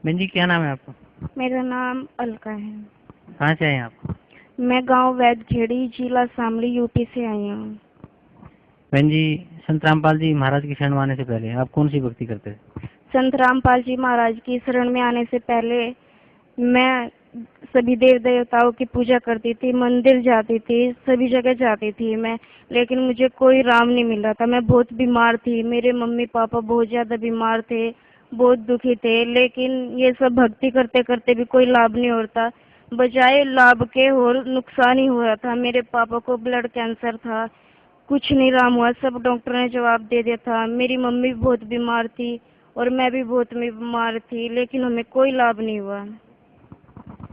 बहन जी, क्या नाम है आपका? मेरा नाम अलका है। कहाँ से आए हैं आप? मैं गांव वैदखेड़ी, जिला शामली, यूपी से आई हूँ। बहन जी, संत रामपाल जी महाराज की शरण में आने से पहले आप कौन सी भक्ति करते थे? संत रामपाल जी महाराज की शरण में आने से पहले मैं सभी देव देवताओं की पूजा करती थी, मंदिर जाती थी, सभी जगह जाती थी मैं। लेकिन मुझे कोई राम नहीं मिल रहा था। मैं बहुत बीमार थी, मेरे मम्मी पापा बहुत ज्यादा बीमार थे, बहुत दुखी थे। लेकिन ये सब भक्ति करते करते भी कोई लाभ नहीं होता, बजाय लाभ के और नुकसान ही हो रहा था। मेरे पापा को ब्लड कैंसर था, कुछ नहीं राम हुआ, सब डॉक्टर ने जवाब दे दिया था। मेरी मम्मी भी बहुत बीमार थी और मैं भी बहुत बीमार थी, लेकिन हमें कोई लाभ नहीं हुआ।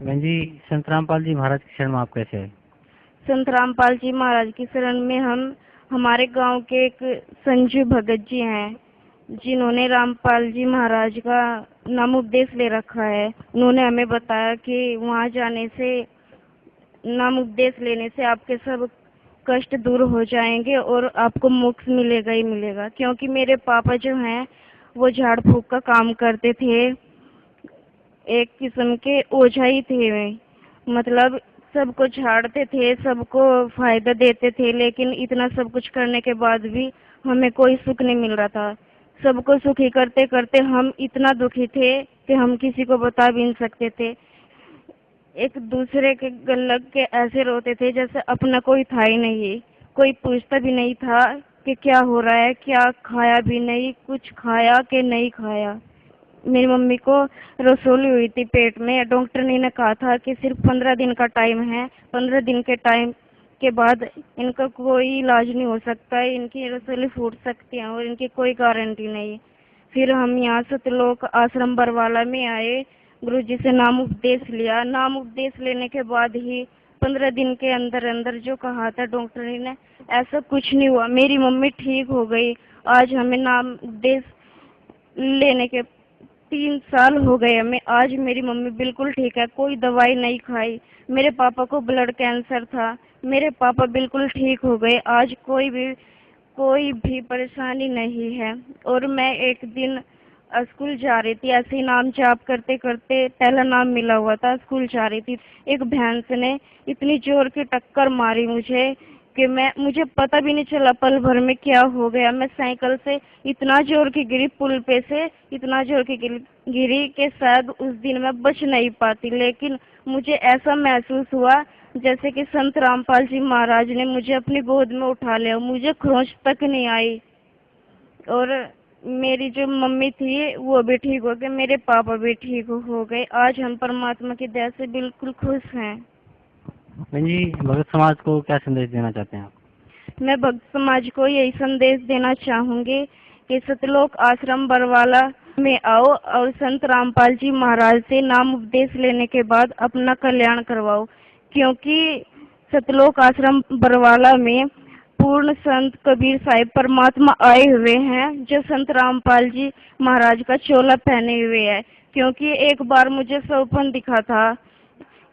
बहन जी, संत रामपाल जी महाराज की शरण में आप कैसे आए? संत रामपाल जी महाराज की शरण में हमारे गांव के एक संजू भगत जी हैं, जिन्होंने रामपाल जी महाराज का नाम उपदेश ले रखा है। उन्होंने हमें बताया कि वहां जाने से, नाम उपदेश लेने से आपके सब कष्ट दूर हो जाएंगे और आपको मोक्ष मिलेगा ही मिलेगा। क्योंकि मेरे पापा जो हैं वो झाड़ फूक का काम करते थे, एक किस्म के ओझा ही थे वे। मतलब सबको झाड़ते थे, सबको फायदा देते थे, लेकिन इतना सब कुछ करने के बाद भी हमें कोई सुख नहीं मिल रहा था। सबको सुखी करते करते हम इतना दुखी थे कि हम किसी को बता भी नहीं सकते थे। एक दूसरे के गल लग के ऐसे रोते थे जैसे अपना कोई था ही नहीं। कोई पूछता भी नहीं था कि क्या हो रहा है, क्या खाया भी नहीं, कुछ खाया कि नहीं खाया। मेरी मम्मी को रसोली हुई थी पेट में। डॉक्टर ने कहा था कि सिर्फ 15 दिन का टाइम है, 15 दिन के टाइम के बाद इनका कोई इलाज नहीं हो सकता है, इनकी रसोली फूट सकती है और इनकी कोई गारंटी नहीं। फिर हम यहाँ सतलोक आश्रम बरवाला में आए, गुरुजी से नाम उपदेश लिया। नाम उपदेश लेने के बाद ही 15 दिन के अंदर अंदर जो कहा था डॉक्टर ने, ऐसा कुछ नहीं हुआ, मेरी मम्मी ठीक हो गई। आज हमें नाम उपदेश लेने के 3 साल हो गए हमें। आज मेरी मम्मी बिल्कुल ठीक है, कोई दवाई नहीं खाई। मेरे पापा को ब्लड कैंसर था, मेरे पापा बिल्कुल ठीक हो गए। आज कोई भी परेशानी नहीं है। और मैं एक दिन स्कूल जा रही थी, ऐसे ही नाम जाप करते करते, पहला नाम मिला हुआ था, स्कूल जा रही थी। एक भैंस ने इतनी जोर की टक्कर मारी मुझे कि मुझे पता भी नहीं चला पल भर में क्या हो गया। मैं साइकिल से इतना जोर की गिरी, पुल पे से इतना जोर की गिरी कि शायद उस दिन मैं बच नहीं पाती। लेकिन मुझे ऐसा महसूस हुआ जैसे कि संत रामपाल जी महाराज ने मुझे अपनी गोद में उठा लिया। मुझे खरोंच तक नहीं आई। और मेरी जो मम्मी थी वो भी ठीक हो गई, मेरे पापा भी ठीक हो गए। आज हम परमात्मा की दया से बिल्कुल खुश हैं। बहन जी, भगत समाज को क्या संदेश देना चाहते हैं आप? मैं भक्त समाज को यही संदेश देना चाहूंगी कि सतलोक आश्रम बरवाला में आओ और संत रामपाल जी महाराज से नाम उपदेश लेने के बाद अपना कल्याण करवाओ। क्योंकि सतलोक आश्रम बरवाला में पूर्ण संत कबीर साहिब परमात्मा आए हुए हैं, जो संत रामपाल जी महाराज का चोला पहने हुए है। क्योंकि एक बार मुझे सपन दिखा था,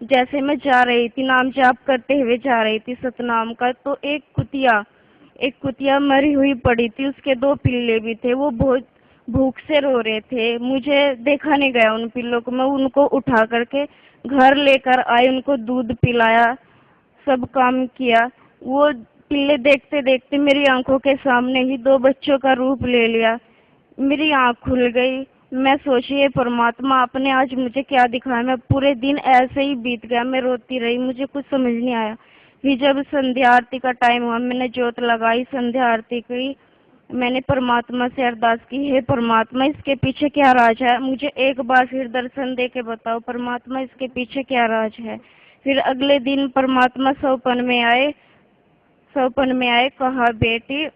जैसे मैं जा रही थी, नाम जाप करते हुए जा रही थी सतनाम का, तो एक कुतिया मरी हुई पड़ी थी, उसके 2 पिल्ले भी थे। वो बहुत भूख से रो रहे थे। मुझे देखा नहीं गया उन पिल्लों को। मैं उनको उठा करके घर लेकर आई, उनको दूध पिलाया, सब काम किया। वो पिल्ले देखते देखते मेरी आंखों के सामने ही 2 बच्चों का रूप ले लिया। मेरी आँख खुल गई। मैं सोची, ये परमात्मा आपने आज मुझे क्या दिखाया। मैं पूरे दिन ऐसे ही बीत गया, मैं रोती रही, मुझे कुछ समझ नहीं आया। फिर जब संध्या आरती का टाइम हुआ, मैंने जोत लगाई, संध्या आरती की। मैंने परमात्मा से अरदास की, हे परमात्मा इसके पीछे क्या राज है, मुझे एक बार फिर दर्शन दे के बताओ परमात्मा, इसके पीछे क्या राज है। फिर अगले दिन परमात्मा सौपन में आए, कहा बेटी,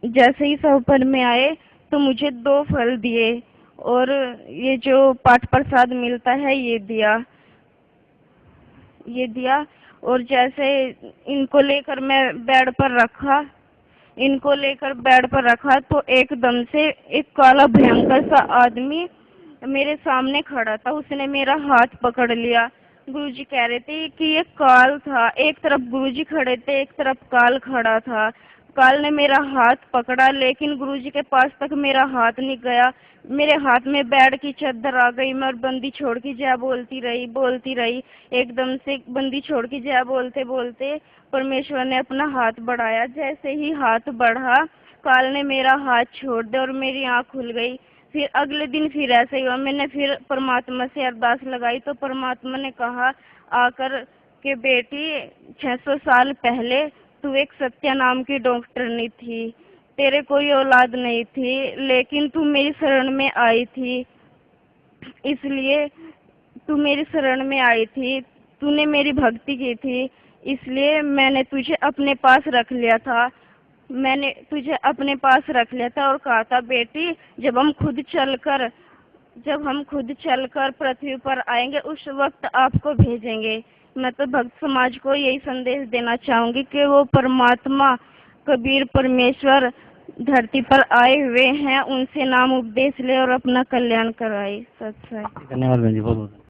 जैसे ही सौपन में आए तो मुझे 2 फल दिए और ये जो पाठ प्रसाद मिलता है ये दिया। और जैसे इनको लेकर बेड पर रखा तो एकदम से एक काला भयंकर सा आदमी मेरे सामने खड़ा था। उसने मेरा हाथ पकड़ लिया। गुरुजी कह रहे थे कि ये काल था। एक तरफ गुरुजी खड़े थे, एक तरफ काल खड़ा था। काल ने मेरा हाथ पकड़ा, लेकिन गुरुजी के पास तक मेरा हाथ नहीं गया। मेरे हाथ में बेड की चादर आ गई। मैं और बंदी छोड़ की जय बोलती रही। एकदम से बंदी छोड़ की जय बोलते बोलते परमेश्वर ने अपना हाथ बढ़ाया। जैसे ही हाथ बढ़ा, काल ने मेरा हाथ छोड़ दिया और मेरी आँख खुल गई। फिर अगले दिन फिर ऐसा ही हुआ। मैंने फिर परमात्मा से अरदास लगाई तो परमात्मा ने कहा आकर कि बेटी 600 साल पहले तू एक सत्या नाम की डॉक्टरनी थी, तेरे कोई औलाद नहीं थी, लेकिन तू मेरी शरण में आई थी। इसलिए तू मेरी शरण में आई थी, तूने मेरी भक्ति की थी, इसलिए मैंने तुझे अपने पास रख लिया था। मैंने तुझे अपने पास रख लिया था और कहा था बेटी जब हम खुद चलकर पृथ्वी पर आएंगे उस वक्त आपको भेजेंगे। मैं तो भक्त समाज को यही संदेश देना चाहूंगी कि वो परमात्मा कबीर परमेश्वर धरती पर आए हुए हैं, उनसे नाम उपदेश ले और अपना कल्याण कराए। सच है। धन्यवाद बहन जी, बहुत बहुत।